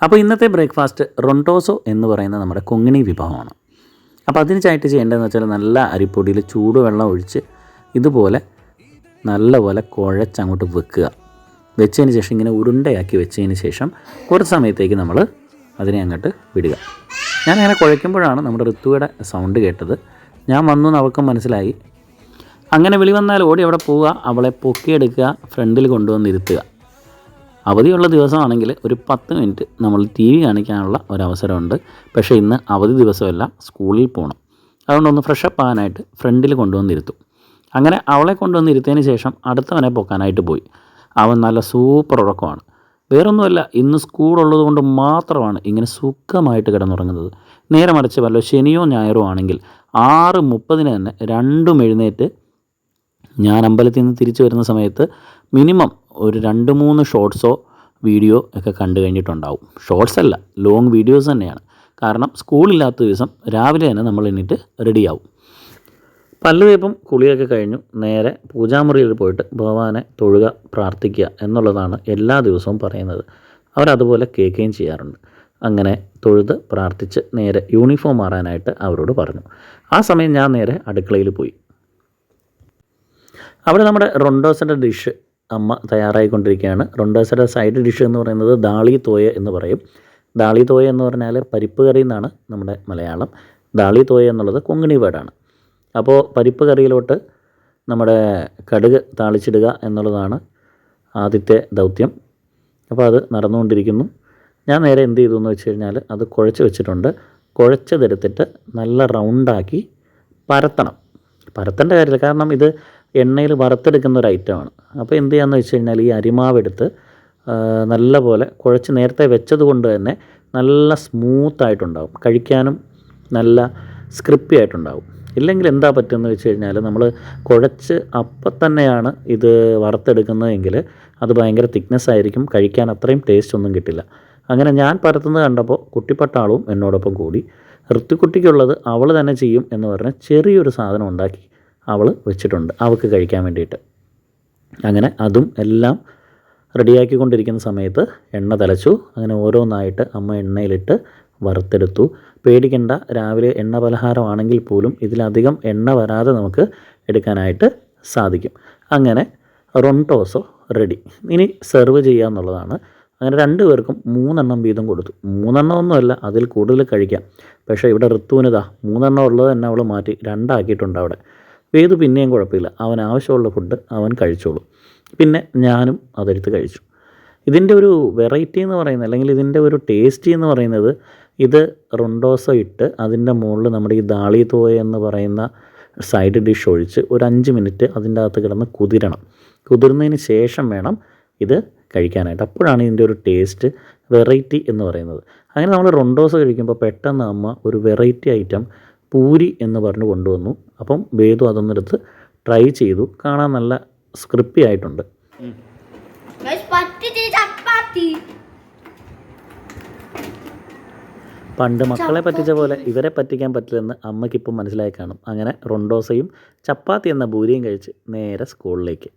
അപ്പോൾ ഇന്നത്തെ ബ്രേക്ക്ഫാസ്റ്റ് റൊണ്ടോസോ എന്ന് പറയുന്ന നമ്മുടെ കൊങ്ങിണി വിഭവമാണ്. അപ്പോൾ അതിനായിട്ട് ചെയ്യേണ്ടതെന്ന് വെച്ചാൽ നല്ല അരിപ്പൊടിയിൽ ചൂടുവെള്ളം ഒഴിച്ച് ഇതുപോലെ നല്ലപോലെ കുഴച്ചങ്ങോട്ട് വെക്കുക. വെച്ചതിന് ശേഷം ഇങ്ങനെ ഉരുണ്ടയാക്കി വെച്ചതിന് ശേഷം കുറച്ച് സമയത്തേക്ക് നമ്മൾ അതിനെ അങ്ങോട്ട് വിടുക. ഞാനങ്ങനെ കുഴയ്ക്കുമ്പോഴാണ് നമ്മുടെ ഋത്തുവിടെ സൗണ്ട് കേട്ടത്. ഞാൻ വന്നു എന്ന് അവൾക്ക് മനസ്സിലായി. അങ്ങനെ വിളി വന്നാൽ ഓടി അവിടെ പോവുക, അവളെ പൊക്കിയെടുക്കുക, ഫ്രണ്ടിൽ കൊണ്ടുവന്നിരുത്തുക. അവധിയുള്ള ദിവസമാണെങ്കിൽ ഒരു 10 മിനിറ്റ് നമ്മൾ ടി വി കാണിക്കാനുള്ള ഒരവസരമുണ്ട്. പക്ഷേ ഇന്ന് അവധി ദിവസമല്ല, സ്കൂളിൽ പോകണം. അതുകൊണ്ടൊന്ന് ഫ്രഷപ്പ് ആകാനായിട്ട് ഫ്രണ്ടിൽ കൊണ്ടുവന്നിരുത്തും. അങ്ങനെ അവളെ കൊണ്ടുവന്നിരുത്തിയതിന് ശേഷം അടുത്തവനെ പൊക്കാനായിട്ട് പോയി. അവൻ നല്ല സൂപ്പർ ഉറക്കമാണ്. വേറൊന്നുമല്ല, ഇന്ന് സ്കൂളുള്ളത് കൊണ്ട് മാത്രമാണ് ഇങ്ങനെ സുഖമായിട്ട് കിടന്നുറങ്ങുന്നത്. നേരെ മറിച്ച് വല്ല ശനിയോ ഞായറോ ആണെങ്കിൽ 6:30 തന്നെ രണ്ടും എഴുന്നേറ്റ് ഞാൻ അമ്പലത്തിൽ നിന്ന് തിരിച്ചു വരുന്ന സമയത്ത് മിനിമം ഒരു 2-3 ഷോർട്സോ വീഡിയോ ഒക്കെ കണ്ടു കഴിഞ്ഞിട്ടുണ്ടാവും. ഷോർട്സ് അല്ല, ലോങ് വീഡിയോസ് തന്നെയാണ്. കാരണം സ്കൂളില്ലാത്ത ദിവസം രാവിലെ തന്നെ നമ്മൾ എണീറ്റ് റെഡിയാവും. പല്ല് തേപ്പും കുളിയൊക്കെ കഴിഞ്ഞു നേരെ പൂജാമുറിയിൽ പോയിട്ട് ഭഗവാനെ തൊഴുക, പ്രാർത്ഥിക്കുക എന്നുള്ളതാണ് എല്ലാ ദിവസവും പറയുന്നത്. അവരതുപോലെ കേൾക്കുകയും ചെയ്യാറുണ്ട്. അങ്ങനെ തൊഴുത് പ്രാർത്ഥിച്ച് നേരെ യൂണിഫോം മാറാനായിട്ട് അവരോട് പറഞ്ഞു. ആ സമയം ഞാൻ നേരെ അടുക്കളയിൽ പോയി. അവിടെ നമ്മുടെ റൊണ്ടോസിൻ്റെ ഡിഷ് അമ്മ തയ്യാറായിക്കൊണ്ടിരിക്കുകയാണ്. റൊണ്ടോസിൻ്റെ സൈഡ് ഡിഷ് എന്ന് പറയുന്നത് ദാളി തോയ എന്ന് പറയും. ദാളി തോയ എന്ന് പറഞ്ഞാൽ പരിപ്പ് കറി എന്നാണ് നമ്മുടെ മലയാളം. ദാളി തോയ എന്നുള്ളത് കൊങ്ങിണി വേർഡാണ്. അപ്പോൾ പരിപ്പ് കറിയിലോട്ട് നമ്മുടെ കടുക് താളിച്ചിടുക എന്നുള്ളതാണ് ആദ്യത്തെ ദൗത്യം. അപ്പോൾ അത് നടന്നുകൊണ്ടിരിക്കുന്നു. ഞാൻ നേരെ എന്ത് ചെയ്തു എന്ന് വെച്ച് കഴിഞ്ഞാൽ അത് കുഴച്ച് വെച്ചിട്ടുണ്ട്. കുഴച്ചതെടുത്തിട്ട് നല്ല റൗണ്ടാക്കി പരത്തണം. പരത്തേണ്ട കാര്യമില്ല, കാരണം ഇത് എണ്ണയിൽ വറുത്തെടുക്കുന്ന ഒരു ഐറ്റമാണ്. അപ്പോൾ എന്ത് ചെയ്യാമെന്ന് വെച്ച് കഴിഞ്ഞാൽ ഈ അരിമാവെടുത്ത് നല്ല പോലെ കുഴച്ച് നേരത്തെ വെച്ചത് കൊണ്ട് തന്നെ നല്ല സ്മൂത്തായിട്ടുണ്ടാവും, കഴിക്കാനും നല്ല സ്ക്രിപ്പി ആയിട്ടുണ്ടാവും. ഇല്ലെങ്കിൽ എന്താ പറ്റുമെന്ന് വെച്ച് കഴിഞ്ഞാൽ നമ്മൾ കുഴച്ച് അപ്പം തന്നെയാണ് ഇത് വറുത്തെടുക്കുന്നതെങ്കിൽ അത് ഭയങ്കര തിക്നെസ് ആയിരിക്കും, കഴിക്കാൻ അത്രയും ടേസ്റ്റ് ഒന്നും കിട്ടില്ല. അങ്ങനെ ഞാൻ പരത്തുന്നത് കണ്ടപ്പോൾ കുട്ടിപ്പട്ടാളവും എന്നോടൊപ്പം കൂടി. ഋത്തുക്കുട്ടിക്കുള്ളത് അവൾ തന്നെ ചെയ്യും എന്ന് പറഞ്ഞ് ചെറിയൊരു സാധനം ഉണ്ടാക്കി അവൾ വെച്ചിട്ടുണ്ട് അവൾക്ക് കഴിക്കാൻ വേണ്ടിയിട്ട്. അങ്ങനെ അതും എല്ലാം റെഡിയാക്കിക്കൊണ്ടിരിക്കുന്ന സമയത്ത് എണ്ണ തിളച്ചു. അങ്ങനെ ഓരോന്നായിട്ട് അമ്മ എണ്ണയിലിട്ട് വറുത്തെടുത്തു. പേടിക്കേണ്ട, രാവിലെ എണ്ണ പലഹാരമാണെങ്കിൽ പോലും ഇതിലധികം എണ്ണ വരാതെ നമുക്ക് എടുക്കാനായിട്ട് സാധിക്കും. അങ്ങനെ റൊണ്ടോസോ റെഡി. ഇനി സെർവ് ചെയ്യുക എന്നുള്ളതാണ്. അങ്ങനെ 2 പേർക്കും 3 എണ്ണം വീതം കൊടുത്തു. 3 എണ്ണമൊന്നുമല്ല, അതിൽ കൂടുതൽ കഴിക്കാം. പക്ഷേ ഇവിടെ ഋത്തുവിനിതാ 3 എണ്ണം ഉള്ളത് തന്നെ അവൾ മാറ്റി 2 ആക്കിയിട്ടുണ്ട് അവിടെ. വേദു പിന്നെയും കുഴപ്പമില്ല, അവൻ ആവശ്യമുള്ള ഫുഡ് അവൻ കഴിച്ചോളൂ. പിന്നെ ഞാനും അതെടുത്ത് കഴിച്ചു. ഇതിൻ്റെ ഒരു വെറൈറ്റി എന്ന് പറയുന്നത്, അല്ലെങ്കിൽ ഇതിൻ്റെ ഒരു ടേസ്റ്റ് എന്ന് പറയുന്നത്, ഇത് റൊണ്ടോസോ ഇട്ട് അതിൻ്റെ മുകളിൽ നമ്മുടെ ഈ ദാളി തോയ എന്ന് പറയുന്ന സൈഡ് ഡിഷ് ഒഴിച്ച് ഒരു 5 മിനിറ്റ് അതിൻ്റെ അകത്ത് കിടന്ന് കുതിരണം. കുതിർന്നതിന് ശേഷം വേണം ഇത് കഴിക്കാനായിട്ട്. അപ്പോഴാണ് ഇതിൻ്റെ ഒരു ടേസ്റ്റ്, വെറൈറ്റി എന്ന് പറയുന്നത്. അങ്ങനെ നമ്മൾ റൊണ്ടോസോ കഴിക്കുമ്പോൾ പെട്ടെന്ന് അമ്മ ഒരു വെറൈറ്റി ഐറ്റം പൂരി എന്ന് പറഞ്ഞ് കൊണ്ടുവന്നു. അപ്പം വേദു അതൊന്നെടുത്ത് ട്രൈ ചെയ്തു. കാണാൻ നല്ല സ്ക്രിപ്പി ആയിട്ടുണ്ട്. പണ്ട് മക്കളെ പറ്റിച്ച പോലെ ഇവരെ പറ്റിക്കാൻ പറ്റില്ലെന്ന് അമ്മയ്ക്കിപ്പം മനസ്സിലായി കാണും. അങ്ങനെ റൊണ്ടോസയും ചപ്പാത്തി എന്ന പൂരിയും കഴിച്ച് നേരെ സ്കൂളിലേക്ക്.